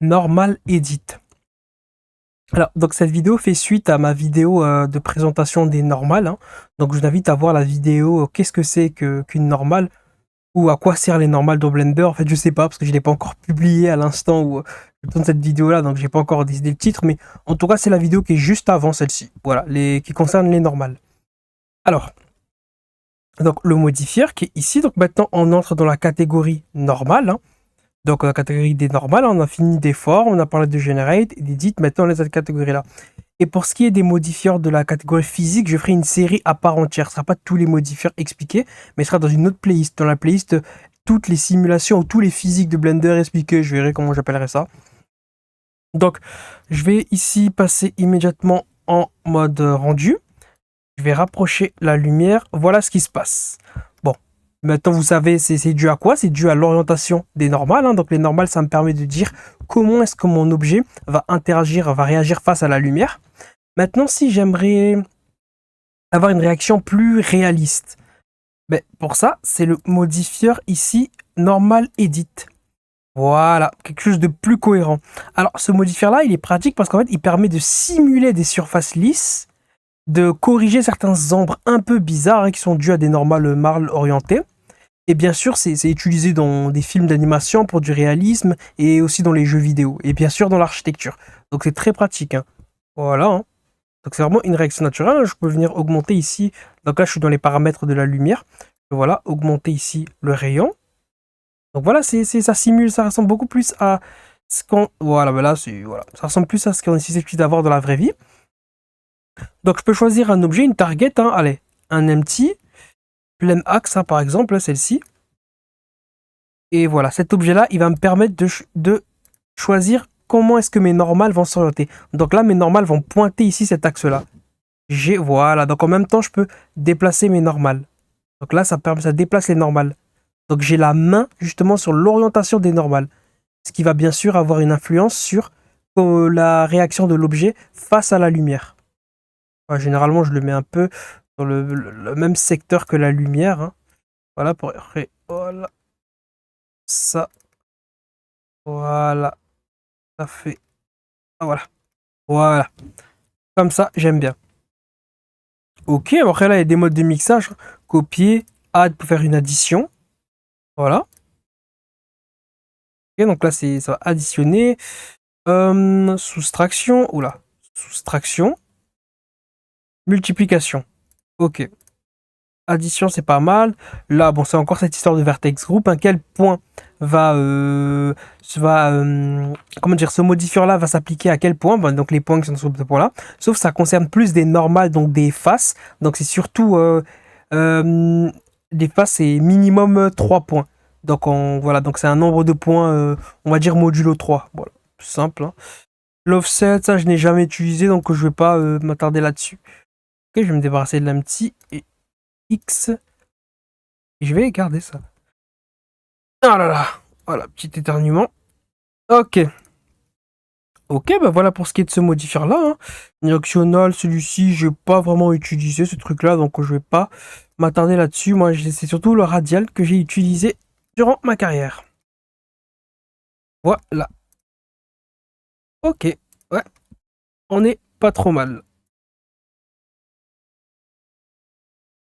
Normal Edit. Alors, donc cette vidéo fait suite à ma vidéo de présentation des normales, hein. Donc je vous invite à voir la vidéo qu'est-ce que c'est qu'une normale ou à quoi servent les normales dans Blender. En fait, je sais pas parce que je l'ai pas encore publié à l'instant où je tourne cette vidéo là, donc j'ai pas encore décidé le titre, mais en tout cas c'est la vidéo qui est juste avant celle-ci. Voilà, qui concerne les normales. Alors, donc le modifier qui est ici, donc maintenant on entre dans la catégorie normale, hein. Donc la catégorie des normales, on a fini des formes, on a parlé de generate et d'edit, maintenant on est dans cette catégorie là. Et pour ce qui est des modifieurs de la catégorie physique, je ferai une série à part entière. Ce ne sera pas tous les modifieurs expliqués, mais ce sera dans une autre playlist. Dans la playlist, toutes les simulations ou tous les physiques de Blender expliqués. Je verrai comment j'appellerai ça. Donc, je vais ici passer immédiatement en mode rendu. Je vais rapprocher la lumière. Voilà ce qui se passe. Bon, maintenant vous savez, c'est dû à quoi? C'est dû à l'orientation des normales, hein. Donc les normales, ça me permet de dire comment est-ce que mon objet va interagir, va réagir face à la lumière. Maintenant, si j'aimerais avoir une réaction plus réaliste, ben, pour ça, c'est le modifieur ici, Normal Edit. Voilà, quelque chose de plus cohérent. Alors, ce modifieur-là, il est pratique parce qu'en fait, il permet de simuler des surfaces lisses, de corriger certains ombres un peu bizarres, hein, qui sont dus à des normales mal orientées. Et bien sûr, c'est utilisé dans des films d'animation pour du réalisme et aussi dans les jeux vidéo. Et bien sûr, dans l'architecture. Donc, c'est très pratique, hein. Voilà, hein. Donc c'est vraiment une réaction naturelle. Je peux venir augmenter ici. Donc là, je suis dans les paramètres de la lumière. Voilà, augmenter ici le rayon. Donc voilà, ça simule, ça ressemble beaucoup plus à ce qu'on... Voilà, ben là, voilà, ça ressemble plus à ce qu'on est susceptible d'avoir dans la vraie vie. Donc je peux choisir un objet, une target, hein. Allez, un empty, plein axe, hein, par exemple, celle-ci. Et voilà, cet objet-là, il va me permettre de choisir comment est-ce que mes normales vont s'orienter. Donc là, mes normales vont pointer ici cet axe-là. Voilà, donc en même temps, je peux déplacer mes normales. Donc là, ça déplace les normales. Donc j'ai la main justement sur l'orientation des normales. Ce qui va bien sûr avoir une influence sur la réaction de l'objet face à la lumière. Enfin, généralement, je le mets un peu dans le même secteur que la lumière, hein. Voilà, voilà. Ça. Voilà. Ça fait. Ah, voilà. Voilà. Comme ça, j'aime bien. Ok, après là, il y a des modes de mixage. Copier, add pour faire une addition. Voilà. Ok, donc là, ça va additionner. Soustraction. Oula. Soustraction. Multiplication. Ok. Addition, c'est pas mal. Là, bon, c'est encore cette histoire de vertex group. Hein. Quel point comment dire, ce modifieur-là va s'appliquer à quel point? Donc les points qui sont sur ce point-là. Sauf que ça concerne plus des normales, donc des faces. Donc c'est surtout des faces, c'est minimum 3 points. Donc voilà, donc c'est un nombre de points, on va dire modulo 3. Voilà, simple, hein. L'offset, ça je n'ai jamais utilisé, donc je vais pas m'attarder là-dessus. Ok, je vais me débarrasser de l'empty et X. Et je vais garder ça. Ah là là. Voilà, petit éternuement. Ok. Ok, bah voilà pour ce qui est de ce modifieur-là, hein. Directional, celui-ci, je n'ai pas vraiment utilisé ce truc-là, donc je vais pas m'attarder là-dessus. Moi, c'est surtout le radial que j'ai utilisé durant ma carrière. Voilà. Ok. Ouais. On est pas trop mal.